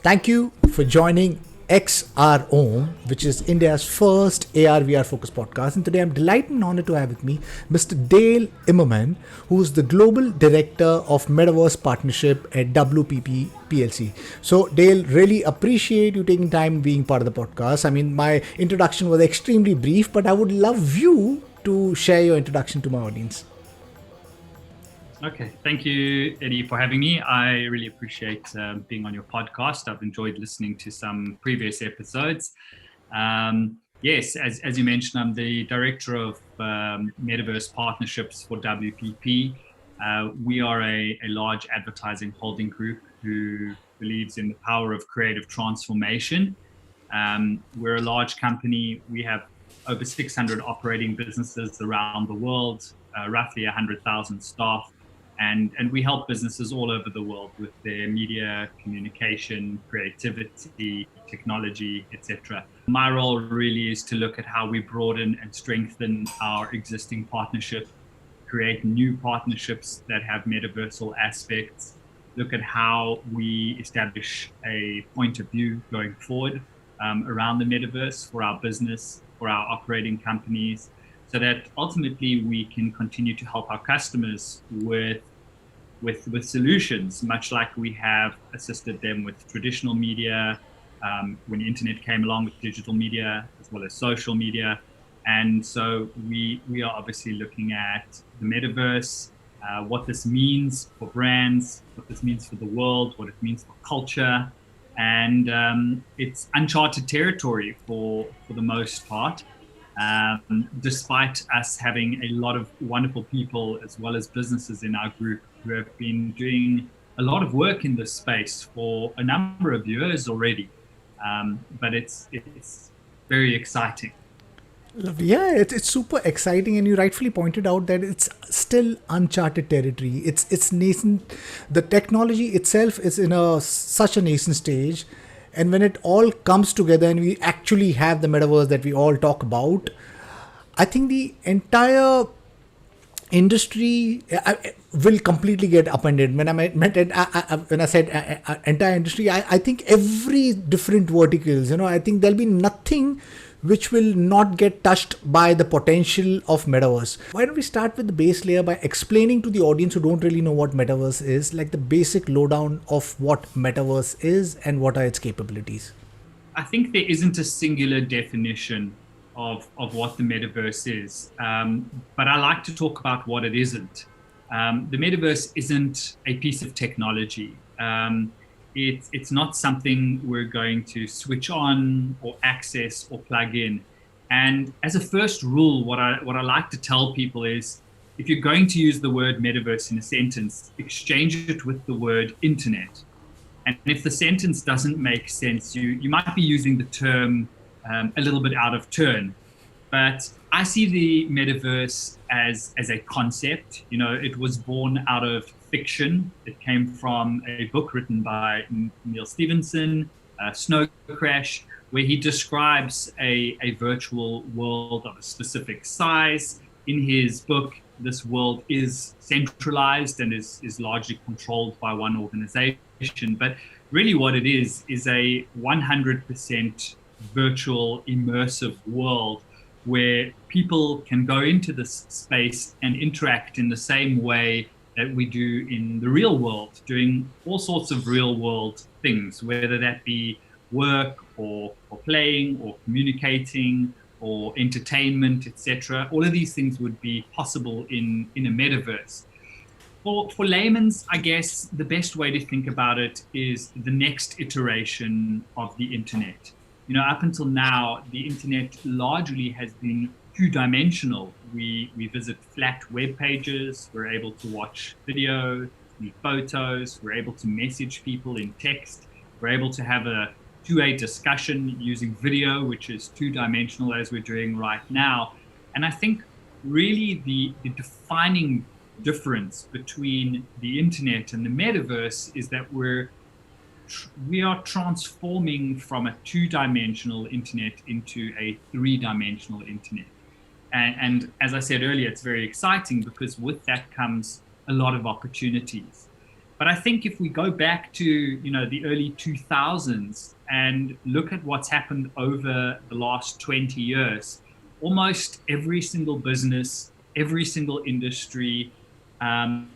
Thank you for joining XROM, which is India's first AR VR focused podcast. And today I'm delighted and honored to have with me Mr. Dale Imerman, who's the Global Director of Metaverse Partnership at WPP PLC. So, Dale, really appreciate you taking time being part of the podcast. I mean, my introduction was extremely brief, but I would love you to share your introduction to my audience. Okay, thank you, Eddie, for having me. I really appreciate being on your podcast. I've enjoyed listening to some previous episodes. Yes, as you mentioned, I'm the Director of Metaverse Partnerships for WPP. We are a large advertising holding group who believes in the power of creative transformation. We're a large company. We have over 600 operating businesses around the world, roughly 100,000 staff. And we help businesses all over the world with their media, communication, creativity, technology, etc. My role really is to look at how we broaden and strengthen our existing partnership, create new partnerships that have metaversal aspects, look at how we establish a point of view going forward around the metaverse for our business, for our operating companies, so that ultimately we can continue to help our customers with solutions, much like we have assisted them with traditional media when the internet came along, with digital media as well as social media. And so we are obviously looking at the metaverse, what this means for brands, what this means for the world, what it means for culture. And it's uncharted territory for the most part. Despite us having a lot of wonderful people as well as businesses in our group who have been doing a lot of work in this space for a number of years already. But it's very exciting. Lovely. Yeah, it's super exciting, and you rightfully pointed out that it's still uncharted territory. It's nascent. The technology itself is in such a nascent stage, and when it all comes together and we actually have the metaverse that we all talk about, I think the entire industry will completely get upended. When when I said entire industry, I think every different verticals, I think there'll be nothing which will not get touched by the potential of metaverse. Why don't we start with the base layer by explaining to the audience who don't really know what metaverse is, like the basic lowdown of what metaverse is and what are its capabilities? I think there isn't a singular definition of what the metaverse is, but I like to talk about what it isn't. The metaverse isn't a piece of technology. It's not something we're going to switch on or access or plug in. And as a first rule, what I like to tell people is, if you're going to use the word metaverse in a sentence, exchange it with the word internet. And if the sentence doesn't make sense, you might be using the term a little bit out of turn. But I see the metaverse as a concept. It was born out of fiction. It came from a book written by Neil Stephenson, Snow Crash, where he describes a virtual world of a specific size. In his book, this world is centralized and is largely controlled by one organization. But really what it is a 100% virtual immersive world where people can go into this space and interact in the same way that we do in the real world, doing all sorts of real world things, whether that be work or playing or communicating or entertainment, etc. All of these things would be possible in a metaverse. For layman's, I guess the best way to think about it is the next iteration of the internet. Up until now, the internet largely has been two-dimensional. We visit flat web pages, we're able to watch video, see photos, we're able to message people in text, we're able to have a two-way discussion using video, which is two-dimensional as we're doing right now. And I think really the defining difference between the internet and the metaverse is that we are transforming from a two-dimensional internet into a three-dimensional internet. And as I said earlier, it's very exciting because with that comes a lot of opportunities. But I think if we go back to, the early 2000s and look at what's happened over the last 20 years, almost every single business, every single industry um,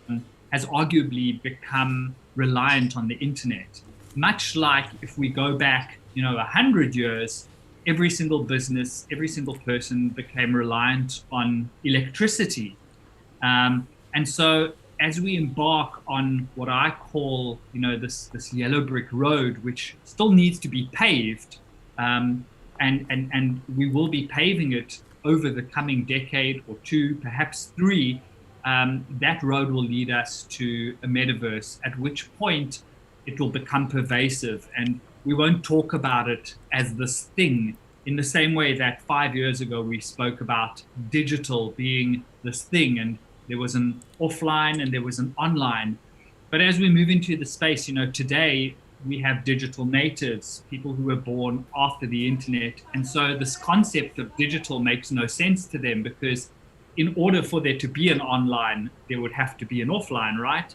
has arguably become reliant on the internet. Much like if we go back, 100 years, every single business, every single person became reliant on electricity. And so as we embark on what I call, this yellow brick road, which still needs to be paved, and we will be paving it over the coming decade or two, perhaps three, that road will lead us to a metaverse, at which point it will become pervasive and we won't talk about it as this thing in the same way that 5 years ago we spoke about digital being this thing, and there was an offline and there was an online. But as we move into the space, today we have digital natives, people who were born after the internet. And so this concept of digital makes no sense to them, because in order for there to be an online, there would have to be an offline, right?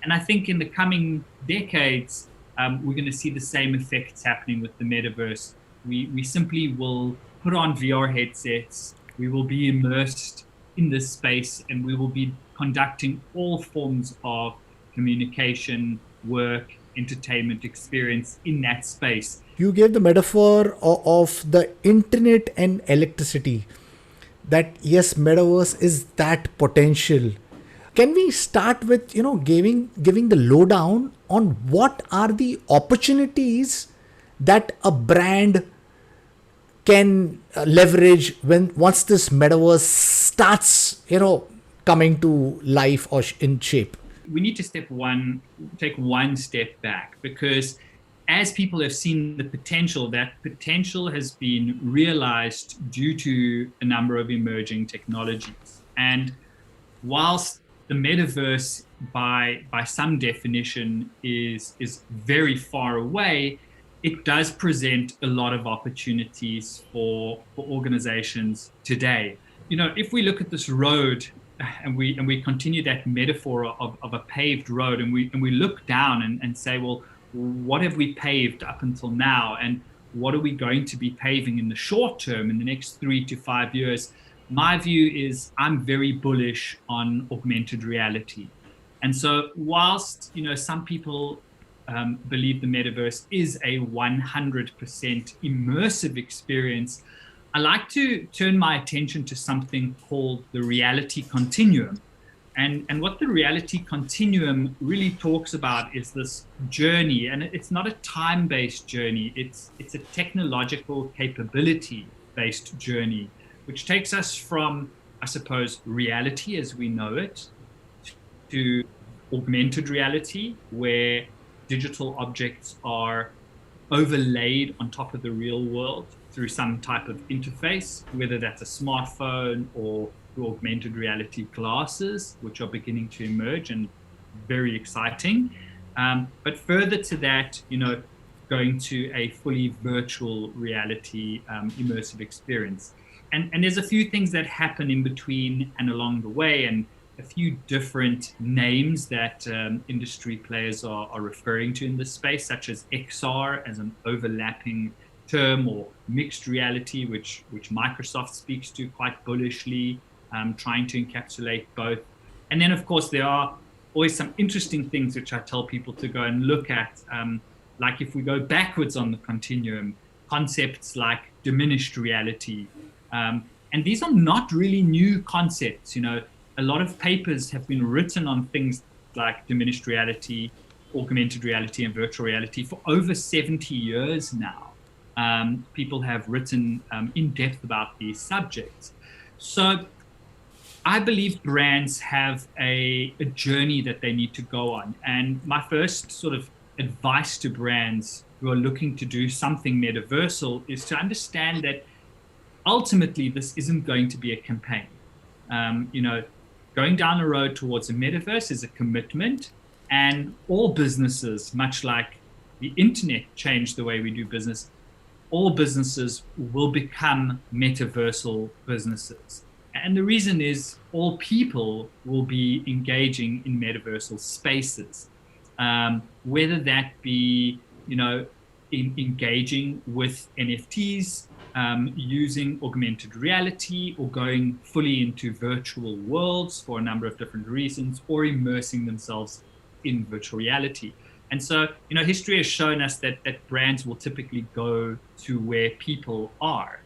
And I think in the coming decades, we're going to see the same effects happening with the metaverse. We simply will put on VR headsets, we will be immersed in this space, and we will be conducting all forms of communication, work, entertainment experience in that space. You gave the metaphor of the internet and electricity. That yes, metaverse is that potential. Can we start with giving the lowdown on what are the opportunities that a brand can leverage when once this metaverse starts coming to life or in shape? We need to take one step back, because as people have seen the potential, that potential has been realized due to a number of emerging technologies. And whilst the metaverse, by some definition, is very far away, it does present a lot of opportunities for organizations today. If we look at this road and we continue that metaphor of a paved road, and we look down and say, well, what have we paved up until now, and what are we going to be paving in the short term, in the next 3 to 5 years? My view is I'm very bullish on augmented reality. And so whilst, some people believe the metaverse is a 100% immersive experience, I like to turn my attention to something called the reality continuum. And what the reality continuum really talks about is this journey, and it's not a time-based journey, it's a technological capability-based journey, which takes us from, I suppose, reality as we know it, to augmented reality, where digital objects are overlaid on top of the real world through some type of interface, whether that's a smartphone or through augmented reality glasses, which are beginning to emerge and very exciting. But further to that, going to a fully virtual reality immersive experience. And there's a few things that happen in between and along the way, and a few different names that industry players are referring to in this space, such as XR as an overlapping term, or mixed reality, which Microsoft speaks to quite bullishly, trying to encapsulate both. And then, of course, there are always some interesting things which I tell people to go and look at, like if we go backwards on the continuum, concepts like diminished reality. And these are not really new concepts. A lot of papers have been written on things like diminished reality, augmented reality, and virtual reality for over 70 years now. People have written in depth about these subjects. So I believe brands have a journey that they need to go on. And my first sort of advice to brands who are looking to do something metaversal is to understand that ultimately this isn't going to be a campaign. Going down the road towards a metaverse is a commitment, and all businesses, much like the internet changed the way we do business, all businesses will become metaversal businesses. And the reason is all people will be engaging in metaversal spaces. whether that be, engaging with NFTs, using augmented reality, or going fully into virtual worlds for a number of different reasons, or immersing themselves in virtual reality. And so, history has shown us that brands will typically go to where people are,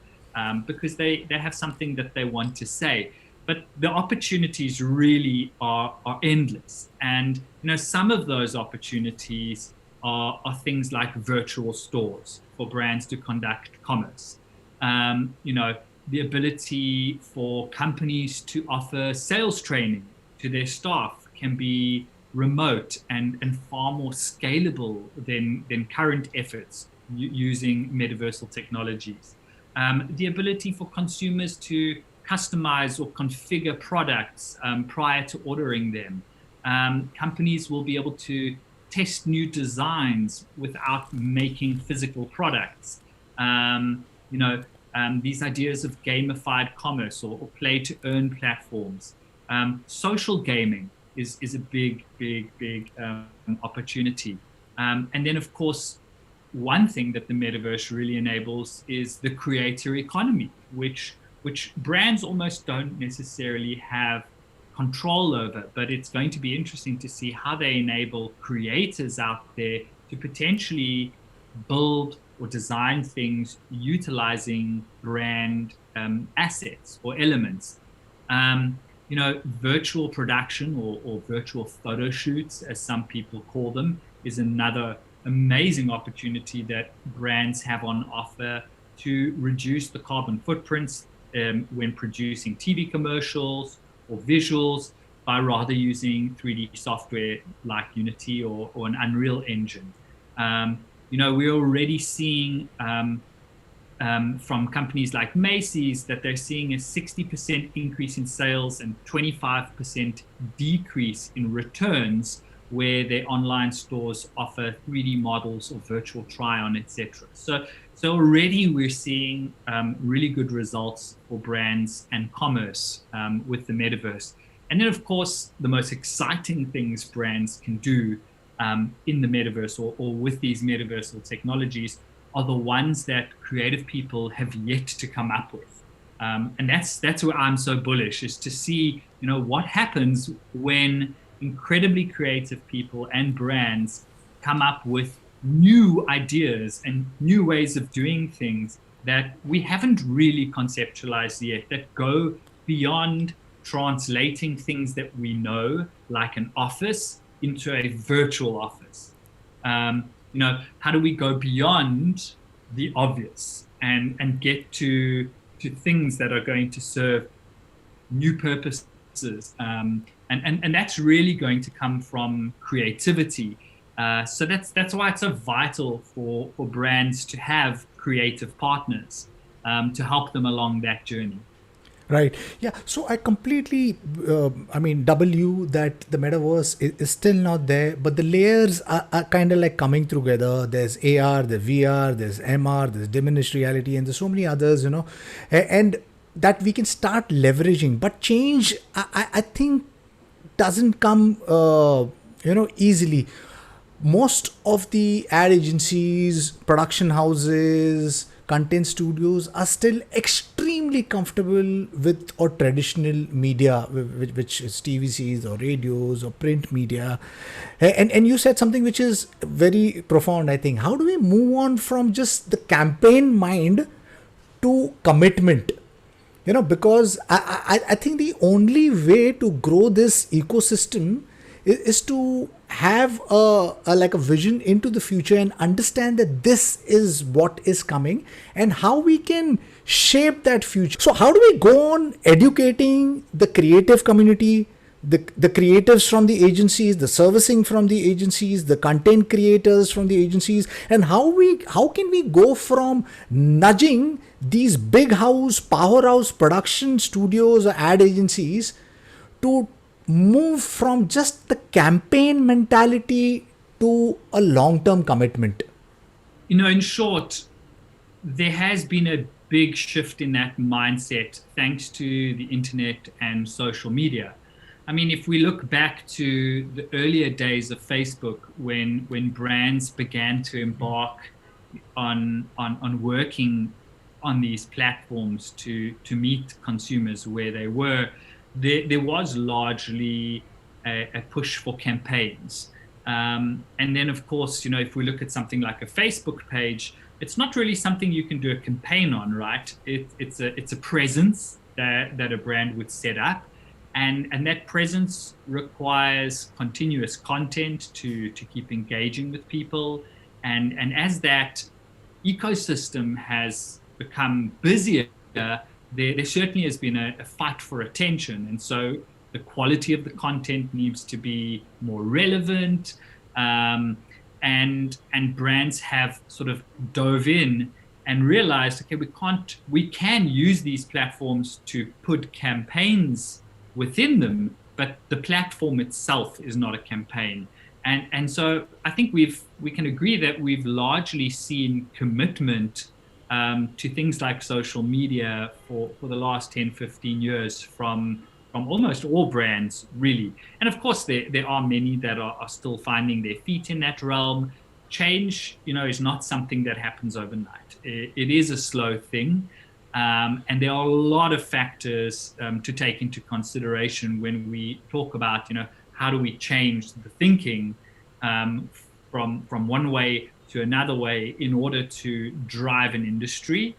because they have something that they want to say. But the opportunities really are endless. And some of those opportunities are things like virtual stores for brands to conduct commerce. The ability for companies to offer sales training to their staff can be remote and far more scalable than current efforts using metaversal technologies. The ability for consumers to customize or configure products prior to ordering them. Companies will be able to test new designs without making physical products. These ideas of gamified commerce or play to earn platforms. Social gaming is a big opportunity. And then, of course, one thing that the metaverse really enables is the creator economy, which brands almost don't necessarily have control over, but it's going to be interesting to see how they enable creators out there to potentially build or design things utilizing brand assets or elements. Virtual production or virtual photo shoots, as some people call them, is another amazing opportunity that brands have on offer to reduce the carbon footprints when producing TV commercials or visuals by rather using 3D software like Unity or an Unreal Engine. We're already seeing from companies like Macy's that they're seeing a 60% increase in sales and 25% decrease in returns where their online stores offer 3D models or virtual try-on, etc. So already we're seeing really good results for brands and commerce with the metaverse. And then, of course, the most exciting things brands can do in the metaverse or with these metaversal technologies are the ones that creative people have yet to come up with. And that's where I'm so bullish, is to see, what happens when incredibly creative people and brands come up with new ideas and new ways of doing things that we haven't really conceptualized yet, that go beyond translating things that we know, like an office, into a virtual office. How do we go beyond the obvious and get to things that are going to serve new purposes? And that's really going to come from creativity. So that's why it's so vital for brands to have creative partners to help them along that journey. Right. Yeah. So I completely, W that the metaverse is still not there, but the layers are kind of like coming together. There's AR, there's VR, there's MR, there's diminished reality, and there's so many others, and that we can start leveraging. But change, I think, doesn't come, easily. Most of the ad agencies, production houses, content studios are still extremely comfortable with or traditional media, which is TVCs or radios or print media. And you said something which is very profound, I think. How do we move on from just the campaign mind to commitment? Because I think the only way to grow this ecosystem is to have a vision into the future and understand that this is what is coming and how we can shape that future. So how do we go on educating the creative community, the creatives from the agencies, the servicing from the agencies, the content creators from the agencies, and how can we go from nudging these big powerhouse production studios or ad agencies to move from just the campaign mentality to a long-term commitment? In short, there has been a big shift in that mindset thanks to the internet and social media. I mean, if we look back to the earlier days of Facebook, when brands began to embark on working on these platforms to meet consumers where they were, there was largely a push for campaigns. And then, of course, if we look at something like a Facebook page, it's not really something you can do a campaign on, right? It's a presence that a brand would set up, and that presence requires continuous content to keep engaging with people, and as that ecosystem has become busier, there certainly has been a fight for attention. And so the quality of the content needs to be more relevant. And brands have sort of dove in and realized, okay, we can use these platforms to put campaigns within them, but the platform itself is not a campaign. And so I think we can agree that we've largely seen commitment to things like social media for the last 10, 15 years from almost all brands, really. And of course, there are many that are still finding their feet in that realm. Change, is not something that happens overnight. It is a slow thing. And there are a lot of factors to take into consideration when we talk about, how do we change the thinking from one way to another way in order to drive an industry.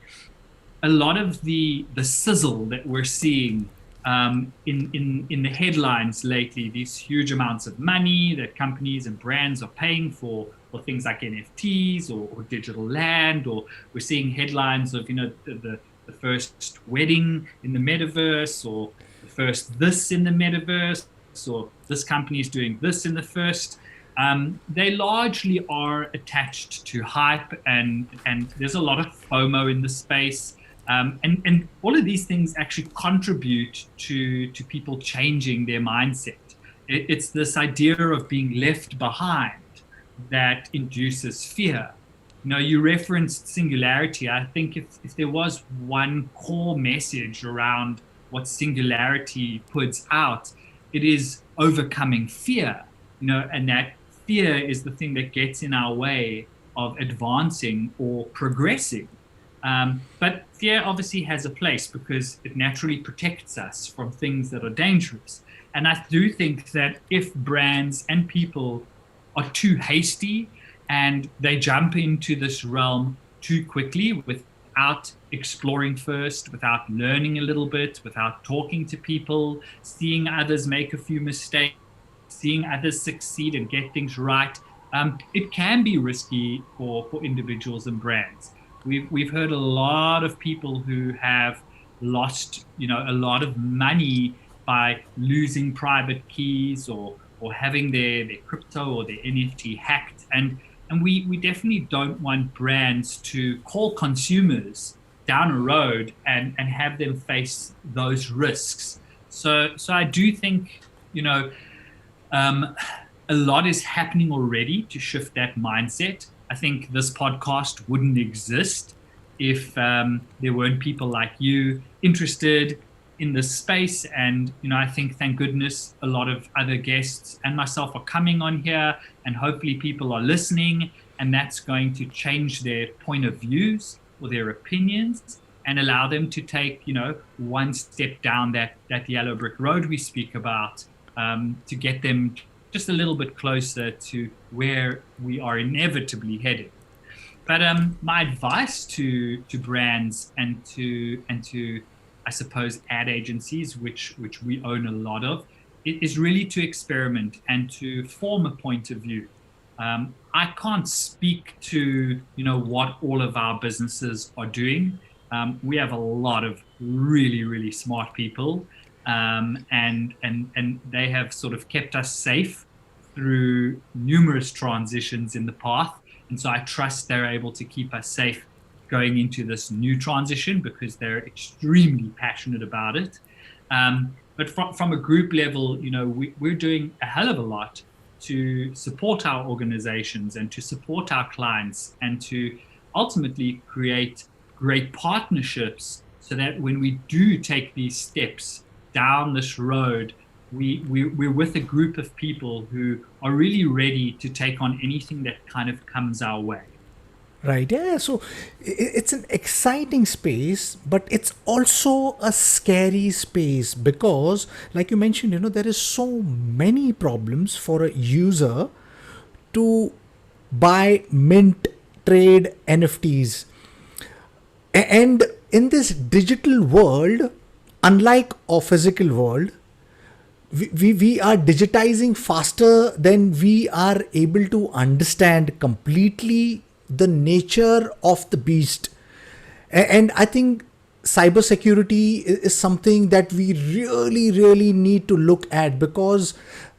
A lot of the sizzle that we're seeing in the headlines lately, these huge amounts of money that companies and brands are paying for things like NFTs or digital land, or we're seeing headlines of the first wedding in the metaverse, or the first this in the metaverse, or this company is doing this in the first. They largely are attached to hype, and there's a lot of FOMO in the space. And all of these things actually contribute to people changing their mindset. It's this idea of being left behind that induces fear. You referenced Singularity. I think if there was one core message around what Singularity puts out, it is overcoming fear, and that fear is the thing that gets in our way of advancing or progressing. But fear obviously has a place because it naturally protects us from things that are dangerous. And I do think that if brands and people are too hasty and they jump into this realm too quickly without exploring first, without learning a little bit, without talking to people, seeing others make a few mistakes, seeing others succeed and get things right, it can be risky for individuals and brands. We've heard a lot of people who have lost, a lot of money by losing private keys or having their crypto or their NFT hacked. And we definitely don't want brands to call consumers down a road and have them face those risks. So I do think, a lot is happening already to shift that mindset. I think this podcast wouldn't exist if there weren't people like you interested in this space. And, I think, thank goodness, a lot of other guests and myself are coming on here, and hopefully people are listening, and that's going to change their point of views or their opinions and allow them to take, one step down that yellow brick road we speak about, to get them just a little bit closer to where we are inevitably headed. But my advice to brands and to I suppose ad agencies, which we own a lot of, is really to experiment and to form a point of view. I can't speak to what all of our businesses are doing. We have a lot of really, really smart people, and they have sort of kept us safe through numerous transitions in the path. And so I trust they're able to keep us safe going into this new transition because they're extremely passionate about it. But from a group level, we're doing a hell of a lot to support our organizations and to support our clients and to ultimately create great partnerships so that when we do take these steps down this road, we're with a group of people who are really ready to take on anything that kind of comes our way. Right. Yeah. So it's an exciting space, but it's also a scary space because, like you mentioned, there is so many problems for a user to buy, mint, trade NFTs. And in this digital world, unlike our physical world, we are digitizing faster than we are able to understand completely the nature of the beast. And I think cybersecurity is something that we really, really need to look at, because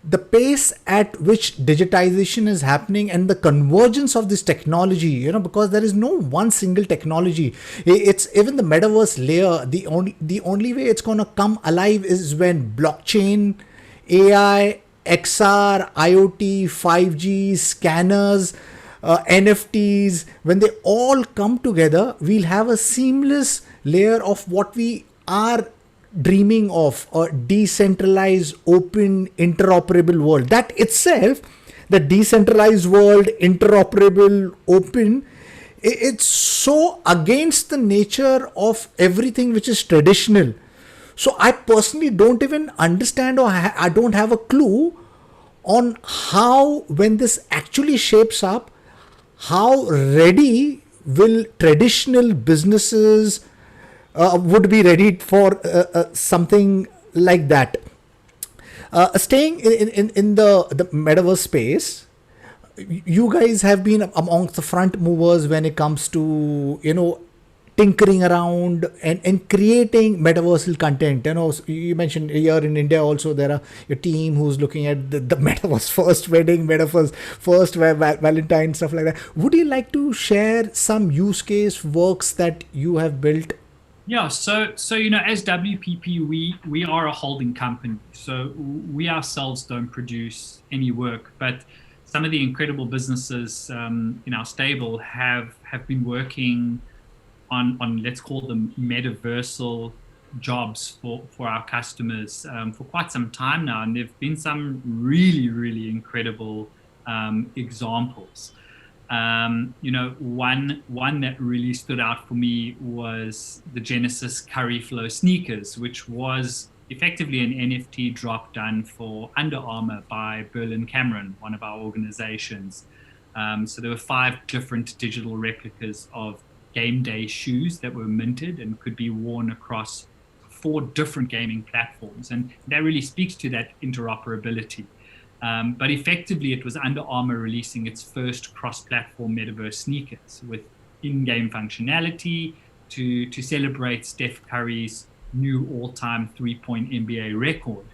the pace at which digitization is happening and the convergence of this technology, because there is no one single technology. It's even the metaverse layer. The only way it's going to come alive is when blockchain, AI, XR, IoT, 5G, scanners, NFTs, when they all come together, we'll have a seamless layer of what we are dreaming of, a decentralized, open, interoperable world. That itself, the decentralized world, interoperable, open, it's so against the nature of everything which is traditional. So I personally don't even understand, or I don't have a clue on how, when this actually shapes up, how ready will traditional businesses would be ready for something like that. Staying in the metaverse space, you guys have been amongst the front movers when it comes to tinkering around and creating metaversal content. You mentioned here in India also there are a team who's looking at the metaverse first wedding, metaverse first Valentine, stuff like that. Would you like to share some use case works that you have built? Yeah, so as WPP, we are a holding company, so we ourselves don't produce any work, but some of the incredible businesses in our stable have been working on let's call them metaversal jobs for our customers for quite some time now, and there've been some really incredible examples. One that really stood out for me was the Genesis Curry Flow sneakers, which was effectively an NFT drop done for Under Armour by Berlin Cameron, one of our organizations. So there were 5 different digital replicas of game day shoes that were minted and could be worn across 4 different gaming platforms. And that really speaks to that interoperability. But effectively, it was Under Armour releasing its first cross-platform metaverse sneakers with in-game functionality to celebrate Steph Curry's new all-time 3-point NBA record.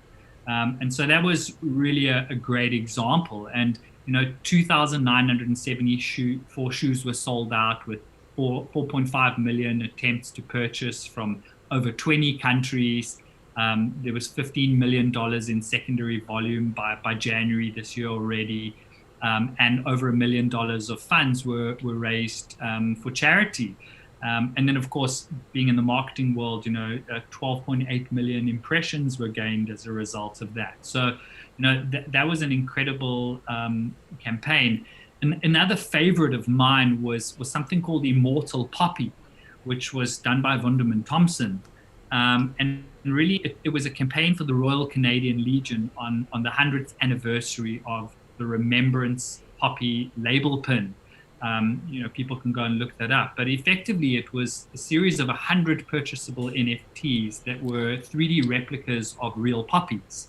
And so that was really a great example. And 2,974 shoes were sold out with 4.5 million attempts to purchase from over 20 countries. There was $15 million in secondary volume by January this year already. And over $1 million of funds were raised for charity. And then, of course, being in the marketing world, 12.8 million impressions were gained as a result of that. So, that was an incredible campaign. And another favorite of mine was something called Immortal Poppy, which was done by Wunderman Thompson. And really, it was a campaign for the Royal Canadian Legion on the 100th anniversary of the Remembrance Poppy label pin. People can go and look that up. But effectively, it was a series of 100 purchasable NFTs that were 3D replicas of real poppies.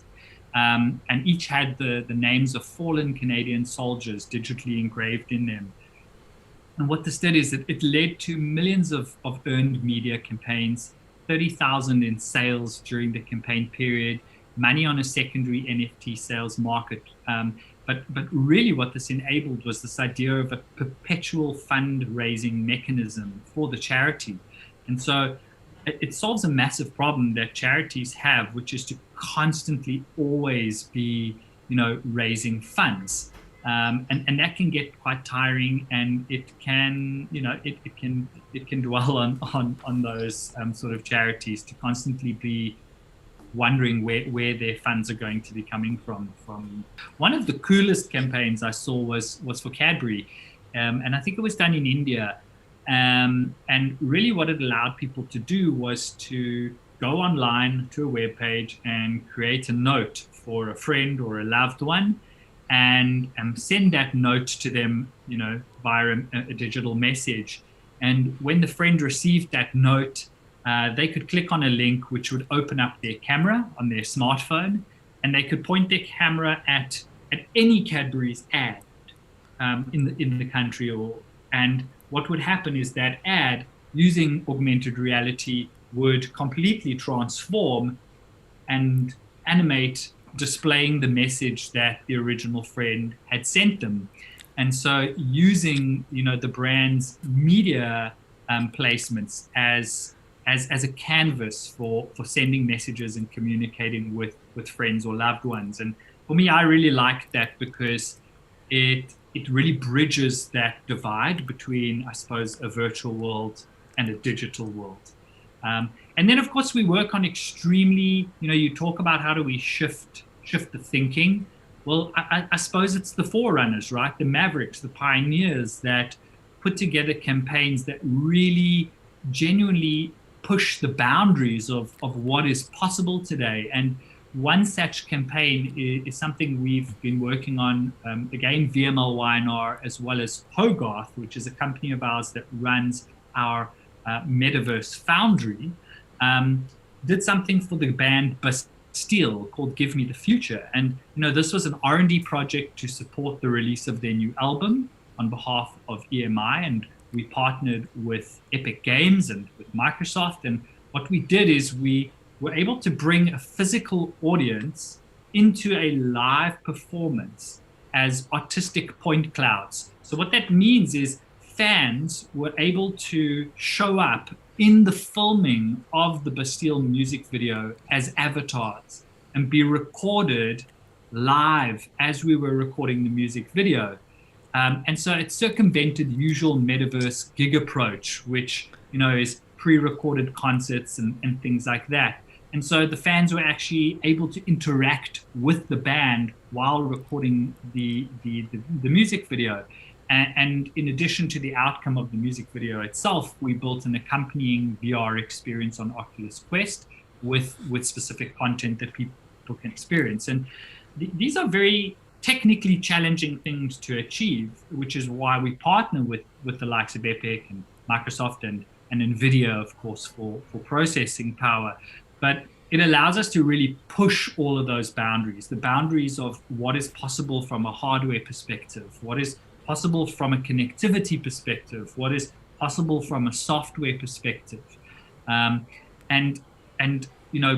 And each had the names of fallen Canadian soldiers digitally engraved in them. And what this did is it led to millions of earned media campaigns, 30,000 in sales during the campaign period, money on a secondary NFT sales market. But really what this enabled was this idea of a perpetual fundraising mechanism for the charity. And so it solves a massive problem that charities have, which is to constantly always be, raising funds. And that can get quite tiring, and it can, it can dwell on those sort of charities to constantly be wondering where their funds are going to be coming from. One of the coolest campaigns I saw was for Cadbury, and I think it was done in India. And really what it allowed people to do was to go online to a web page and create a note for a friend or a loved one, and send that note to them, via a digital message. And when the friend received that note, they could click on a link which would open up their camera on their smartphone, and they could point their camera at any Cadbury's ad in the country. And what would happen is that ad, using augmented reality, would completely transform and animate, displaying the message that the original friend had sent them. And so using, the brand's media placements as a canvas for sending messages and communicating with friends or loved ones. And for me, I really like that because it really bridges that divide between, I suppose, a virtual world and a digital world. And then, of course, we work on extremely, you talk about how do we shift the thinking. Well, I suppose it's the forerunners, right? The mavericks, the pioneers that put together campaigns that really genuinely push the boundaries of what is possible today. And one such campaign is something we've been working on, again, VMLY&R, as well as Hogarth, which is a company of ours that runs our Metaverse Foundry, did something for the band Bastille called Give Me the Future. And, this was an R&D project to support the release of their new album on behalf of EMI. And we partnered with Epic Games and with Microsoft. And what we did is we were able to bring a physical audience into a live performance as artistic point clouds. So what that means is fans were able to show up in the filming of the Bastille music video as avatars and be recorded live as we were recording the music video. And so it circumvented the usual metaverse gig approach, which, is pre-recorded concerts and things like that. And so the fans were actually able to interact with the band while recording the music video. And in addition to the outcome of the music video itself, we built an accompanying VR experience on Oculus Quest with specific content that people can experience. And these are very technically challenging things to achieve, which is why we partner with the likes of Epic and Microsoft and NVIDIA, of course, for processing power. But it allows us to really push all of those boundaries, the boundaries of what is possible from a hardware perspective, what is possible from a connectivity perspective, what is possible from a software perspective. And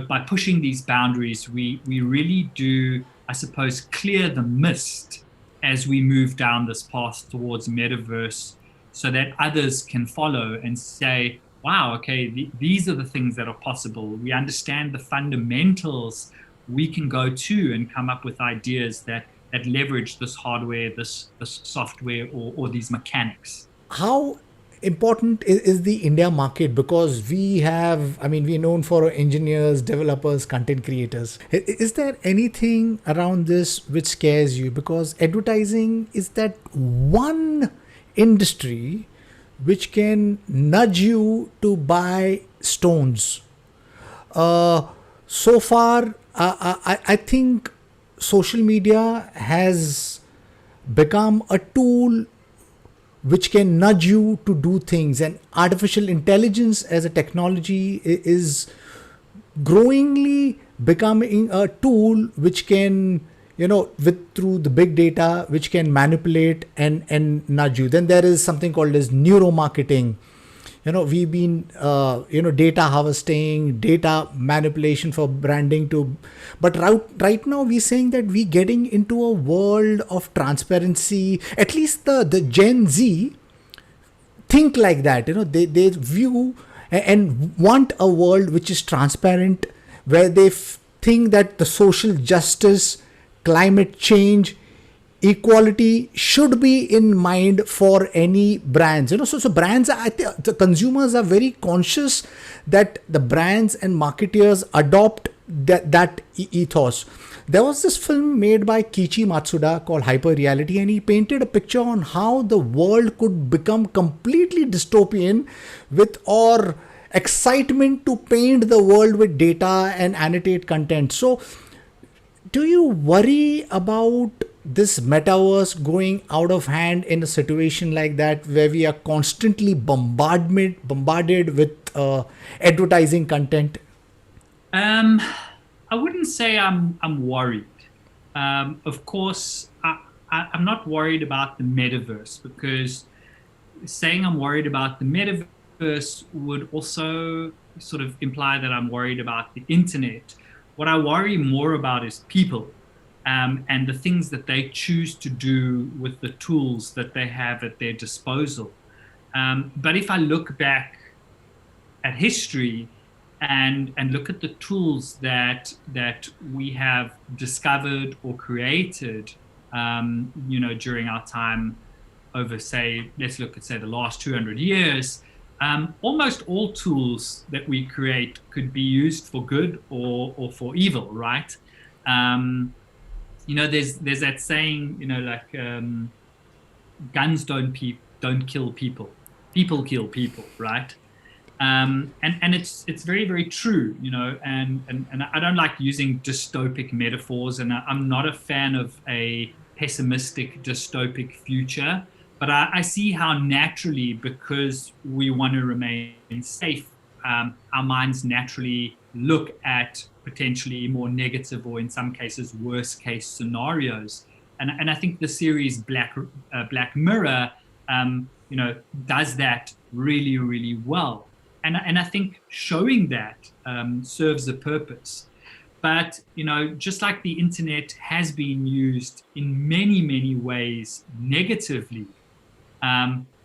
by pushing these boundaries, we really do, I suppose, clear the mist as we move down this path towards metaverse, so that others can follow and say, wow, okay, these are the things that are possible. We understand the fundamentals. We can go to and come up with ideas that leverage this hardware, this software, or these mechanics. How important is the India market? Because we're known for engineers, developers, content creators. Is there anything around this which scares you? Because advertising is that one industry which can nudge you to buy stones. So far, I think social media has become a tool which can nudge you to do things, and artificial intelligence as a technology is growingly becoming a tool which can, through the big data, which can manipulate and nudge you. Then there is something called as neuromarketing. We've been, data harvesting, data manipulation for branding but right now we're saying that we're getting into a world of transparency. At least the Gen Z think like that. They view and want a world which is transparent, where they think that the social justice, climate change, equality should be in mind for any brands. So brands, the consumers are very conscious that the brands and marketeers adopt ethos. There was this film made by Kichi Matsuda called Hyper Reality, and he painted a picture on how the world could become completely dystopian with our excitement to paint the world with data and annotate content. So do you worry about this metaverse going out of hand in a situation like that, where we are constantly bombarded with advertising content? Um, I wouldn't say I'm worried. Of course, I'm not worried about the metaverse, because saying I'm worried about the metaverse would also sort of imply that I'm worried about the internet. What I worry more about is people, and the things that they choose to do with the tools that they have at their disposal. But if I look back at history and look at the tools that we have discovered or created, during our time over, say, let's look at, say, the last 200 years, almost all tools that we create could be used for good or for evil, right? There's that saying, guns don't kill people, people kill people, right? And it's very, very true, and I don't like using dystopic metaphors, and I'm not a fan of a pessimistic dystopic future, but I see how naturally, because we want to remain safe, our minds naturally look at potentially more negative, or in some cases worst case scenarios. And I think the series Black Mirror, does that really, really well. And I think showing that serves a purpose. But, just like the internet has been used in many, many ways negatively,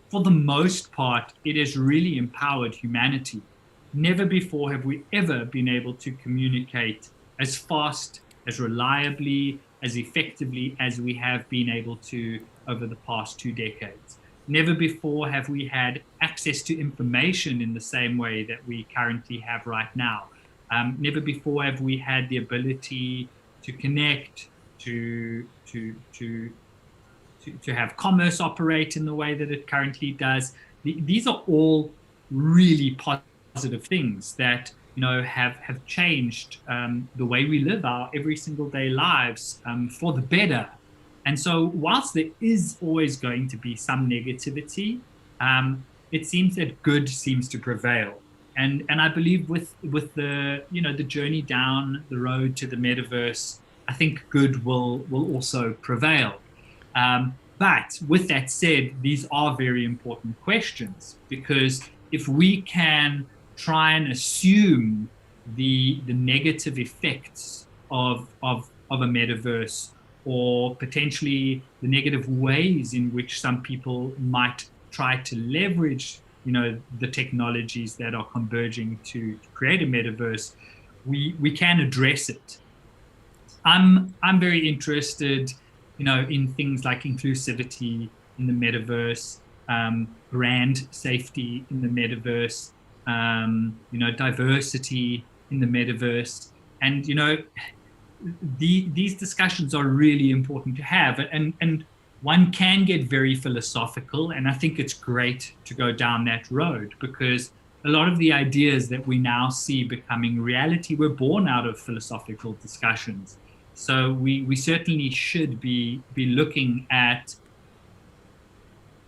for the most part, it has really empowered humanity. Never before have we ever been able to communicate as fast, as reliably, as effectively as we have been able to over the past 2 decades. Never before have we had access to information in the same way that we currently have right now. Never before have we had the ability to connect, to have commerce operate in the way that it currently does. These are all really positive things that have changed the way we live our every single day lives for the better. And so whilst there is always going to be some negativity, it seems that good seems to prevail. And I believe with the the journey down the road to the metaverse, I think good will also prevail. But with that said, these are very important questions, because if we can try and assume the negative effects of a metaverse, or potentially the negative ways in which some people might try to leverage, the technologies that are converging to create a metaverse, we can address it. I'm very interested, in things like inclusivity in the metaverse, brand safety in the metaverse, diversity in the metaverse, and these discussions are really important to have, and one can get very philosophical, and I think it's great to go down that road, because a lot of the ideas that we now see becoming reality were born out of philosophical discussions. So we certainly should be looking at,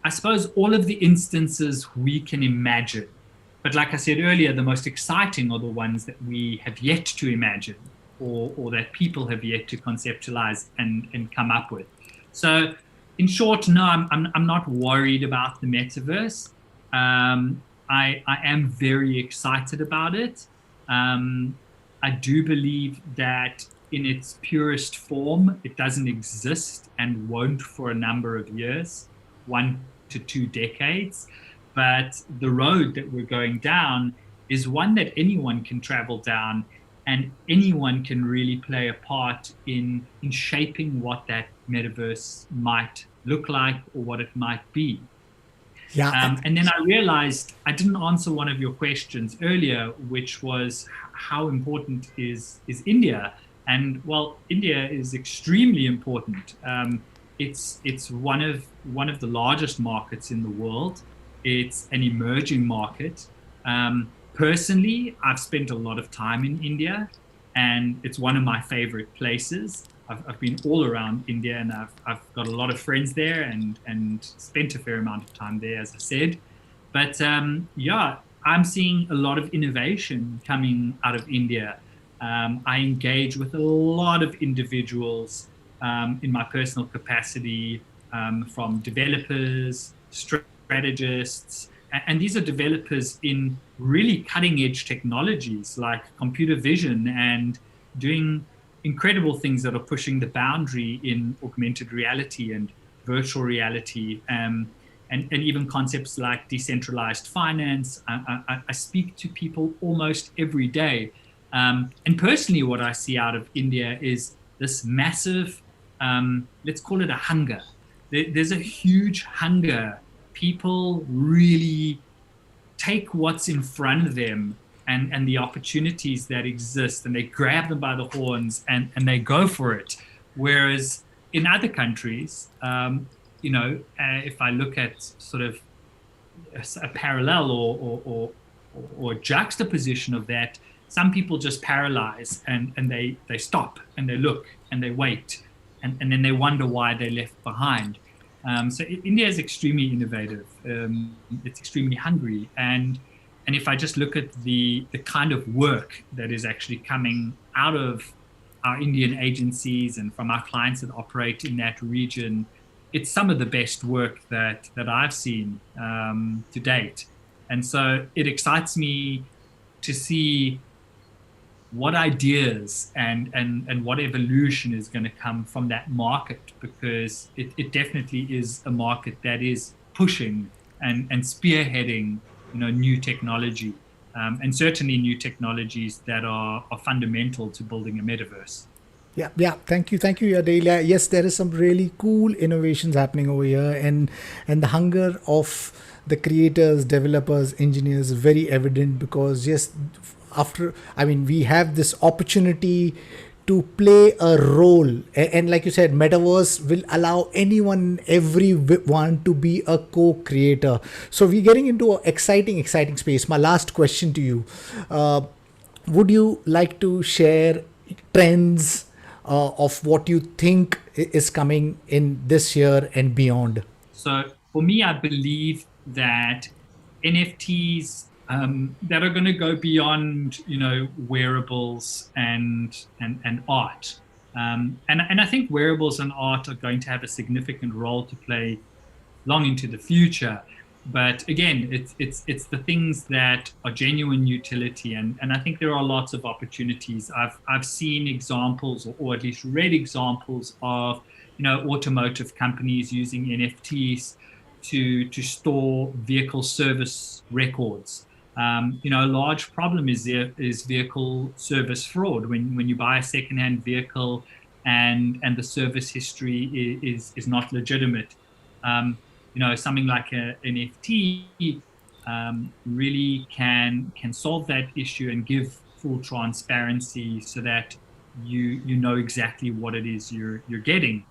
I suppose, all of the instances we can imagine. But like I said earlier, the most exciting are the ones that we have yet to imagine, or that people have yet to conceptualize and come up with. So in short, no, I'm not worried about the metaverse. I am very excited about it. I do believe that in its purest form, it doesn't exist and won't for a number of years, 1 to 2 decades. But the road that we're going down is one that anyone can travel down, and anyone can really play a part in shaping what that metaverse might look like, or what it might be. Yeah. And then I realized I didn't answer one of your questions earlier, which was how important is India? And well, India is extremely important. It's one of the largest markets in the world. It's an emerging market. Personally, I've spent a lot of time in India, and it's one of my favorite places. I've been all around India, and I've got a lot of friends there, and spent a fair amount of time there, as I said. But yeah, I'm seeing a lot of innovation coming out of India. I engage with a lot of individuals in my personal capacity, from developers, strategists, and these are developers in really cutting edge technologies like computer vision and doing incredible things that are pushing the boundary in augmented reality and virtual reality, and even concepts like decentralized finance. I speak to people almost every day. And personally, what I see out of India is this massive, let's call it a hunger. There's a huge hunger. People really take what's in front of them, and the opportunities that exist, and they grab them by the horns, and they go for it. Whereas in other countries, if I look at sort of a parallel or juxtaposition of that, some people just paralyze, and they stop and they look and they wait, and then they wonder why they left behind. So India is extremely innovative. It's extremely hungry, and if I just look at the kind of work that is actually coming out of our Indian agencies and from our clients that operate in that region, it's some of the best work that I've seen to date. And so it excites me to see what ideas and what evolution is going to come from that market, because it definitely is a market that is pushing and spearheading new technology, and certainly new technologies that are fundamental to building a metaverse. Yeah, yeah. Thank you, Adelia. Yes, there is some really cool innovations happening over here, and the hunger of the creators, developers, engineers is very evident, because yes, after, I mean, we have this opportunity to play a role, and like you said, metaverse will allow anyone, everyone to be a co-creator. So we're getting into an exciting space. My last question to you: would you like to share trends of what you think is coming in this year and beyond? So for me, I believe that NFTs, that are going to go beyond, wearables and art. And I think wearables and art are going to have a significant role to play long into the future. But again, it's the things that are genuine utility, and I think there are lots of opportunities. I've seen examples, or at least read examples of automotive companies using NFTs to store vehicle service records. A large problem is vehicle service fraud. When you buy a secondhand vehicle and the service history is not legitimate. Something like an NFT really can solve that issue and give full transparency, so that you know exactly what it is you're getting.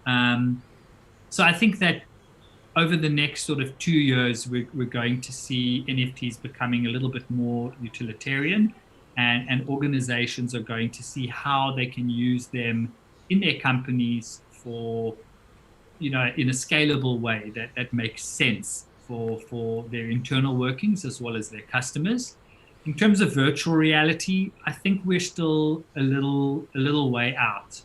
So I think that over the next sort of 2 years, we're going to see NFTs becoming a little bit more utilitarian, and organizations are going to see how they can use them in their companies for, in a scalable way that makes sense for their internal workings as well as their customers. In terms of virtual reality, I think we're still a little way out.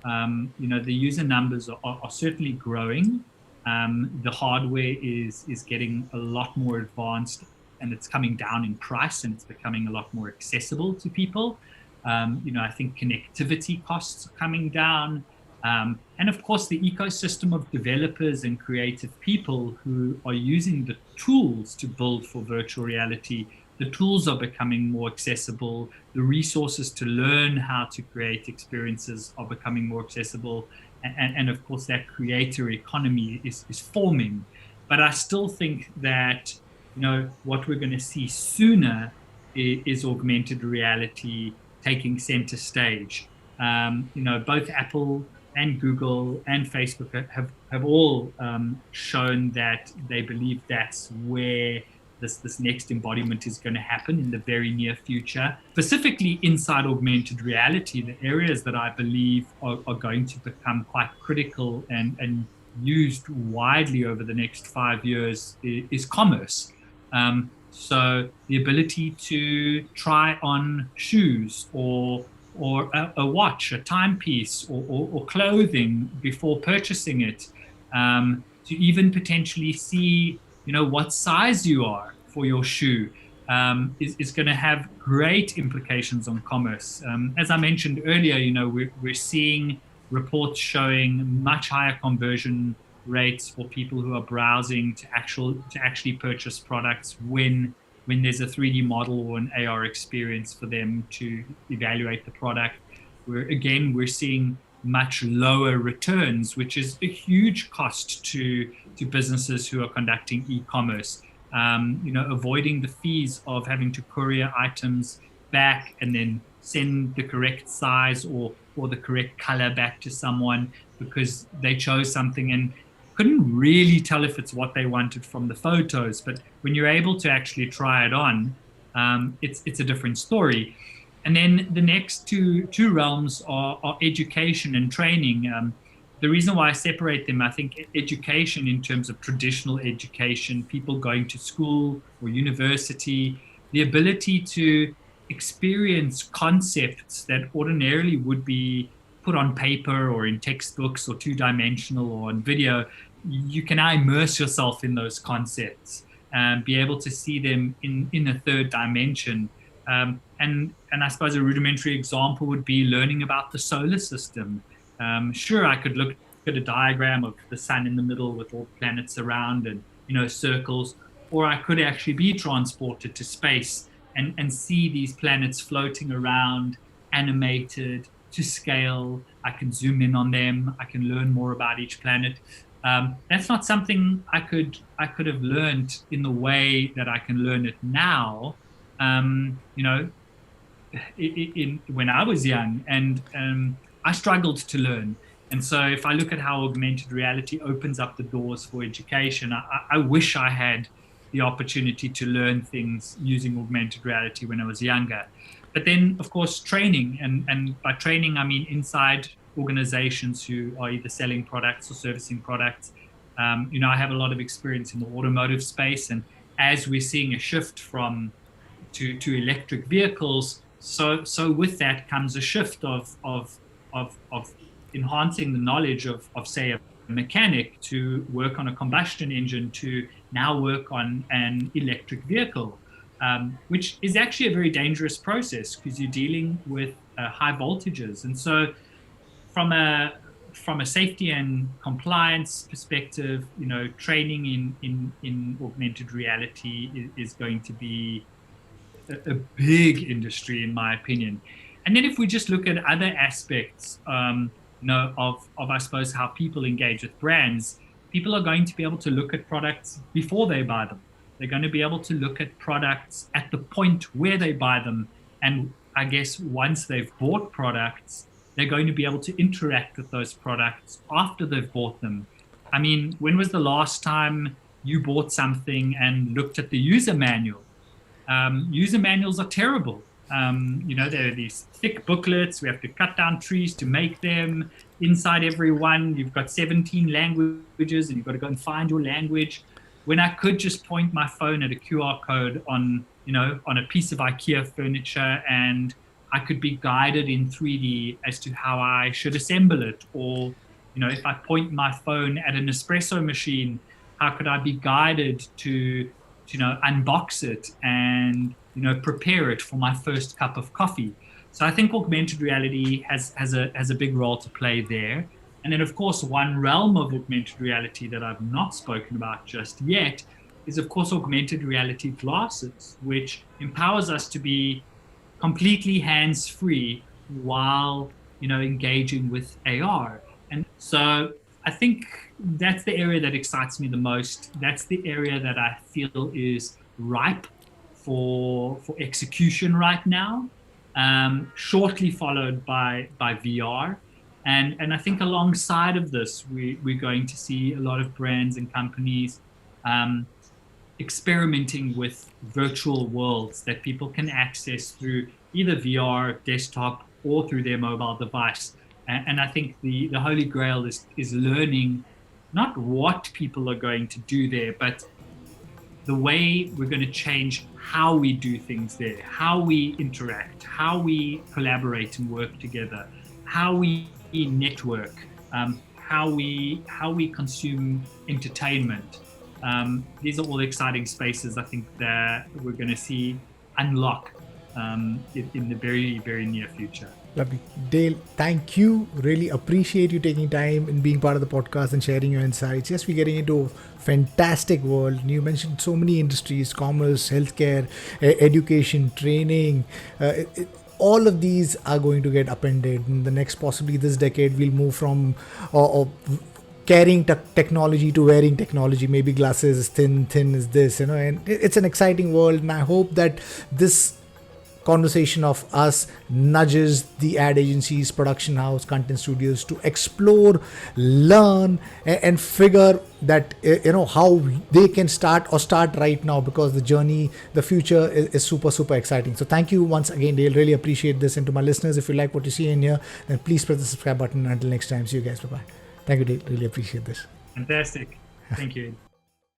The user numbers are certainly growing. The hardware is getting a lot more advanced, and it's coming down in price, and it's becoming a lot more accessible to people. I think connectivity costs are coming down. And of course, the ecosystem of developers and creative people who are using the tools to build for virtual reality, the tools are becoming more accessible. The resources to learn how to create experiences are becoming more accessible. And of course, that creator economy is forming. But I still think that, what we're going to see sooner is augmented reality taking center stage. Both Apple and Google and Facebook have all shown that they believe that's where this next embodiment is going to happen in the very near future. Specifically inside augmented reality, the areas that I believe are going to become quite critical and used widely over the next 5 years is commerce. So the ability to try on shoes or a watch, a timepiece, or clothing before purchasing it, to even potentially see, what size you are for your shoe, is going to have great implications on commerce. As I mentioned earlier, we're seeing reports showing much higher conversion rates for people who are browsing to actually purchase products when there's a 3D model or an AR experience for them to evaluate the product. We're seeing much lower returns, which is a huge cost to businesses who are conducting e-commerce. Avoiding the fees of having to courier items back and then send the correct size or the correct color back to someone because they chose something and couldn't really tell if it's what they wanted from the photos. But when you're able to actually try it on, it's a different story. And then the next two realms are education and training. The reason why I separate them, I think education in terms of traditional education, people going to school or university, the ability to experience concepts that ordinarily would be put on paper or in textbooks or two-dimensional or on video. You can now immerse yourself in those concepts and be able to see them in a third dimension. And I suppose a rudimentary example would be learning about the solar system. Sure, I could look at a diagram of the sun in the middle with all the planets around and circles, or I could actually be transported to space and see these planets floating around, animated to scale. I can zoom in on them. I can learn more about each planet. That's not something I could have learned in the way that I can learn it now. When I was young, and I struggled to learn. And so if I look at how augmented reality opens up the doors for education, I wish I had the opportunity to learn things using augmented reality when I was younger. But then, of course, training, and by training, I mean inside organizations who are either selling products or servicing products. I have a lot of experience in the automotive space, and as we're seeing a shift to electric vehicles, so with that comes a shift of enhancing the knowledge of say a mechanic to work on a combustion engine to now work on an electric vehicle, which is actually a very dangerous process because you're dealing with high voltages. And so from a safety and compliance perspective, training in augmented reality is going to be a big industry, in my opinion. And then if we just look at other aspects, of I suppose how people engage with brands, people are going to be able to look at products before they buy them. They're going to be able to look at products at the point where they buy them. And I guess once they've bought products, they're going to be able to interact with those products after they've bought them. I mean, when was the last time you bought something and looked at the user manual? User manuals are terrible. There are these thick booklets. We have to cut down trees to make them. Inside every one, you've got 17 languages, and you've got to go and find your language. When I could just point my phone at a QR code on a piece of IKEA furniture, and I could be guided in 3D as to how I should assemble it. Or, if I point my phone at an espresso machine, how could I be guided to unbox it and prepare it for my first cup of coffee? So I think augmented reality has a big role to play there. And then, of course, one realm of augmented reality that I've not spoken about just yet is, of course, augmented reality glasses, which empowers us to be completely hands-free while engaging with AR. And so I think that's the area that excites me the most. That's the area that I feel is ripe for execution right now. Shortly followed by VR, and I think alongside of this, we're going to see a lot of brands and companies um, experimenting with virtual worlds that people can access through either VR, desktop, or through their mobile device. And I think the holy grail is learning not what people are going to do there, but the way we're going to change how we do things there, how we interact, how we collaborate and work together, how we network, how we consume entertainment. These are all exciting spaces I think that we're going to see unlock in the very, very near future. Lovely. Dale, thank you. Really appreciate you taking time and being part of the podcast and sharing your insights. Yes, we're getting into a fantastic world. You mentioned so many industries: commerce, healthcare, education, training. All of these are going to get upended. In the next, possibly this decade, we'll move from carrying technology to wearing technology. Maybe glasses is thin is this, and it's an exciting world. And I hope that this conversation of us nudges the ad agencies, production house, content studios to explore, learn, and figure that how they can start right now, because the journey, the future is super exciting. So thank you once again, Dale. Really appreciate this. And to my listeners, if you like what you see in here, then please press the subscribe button. Until next time, see you guys. Bye bye. Thank you, Dale. Really appreciate this. Fantastic. Thank you.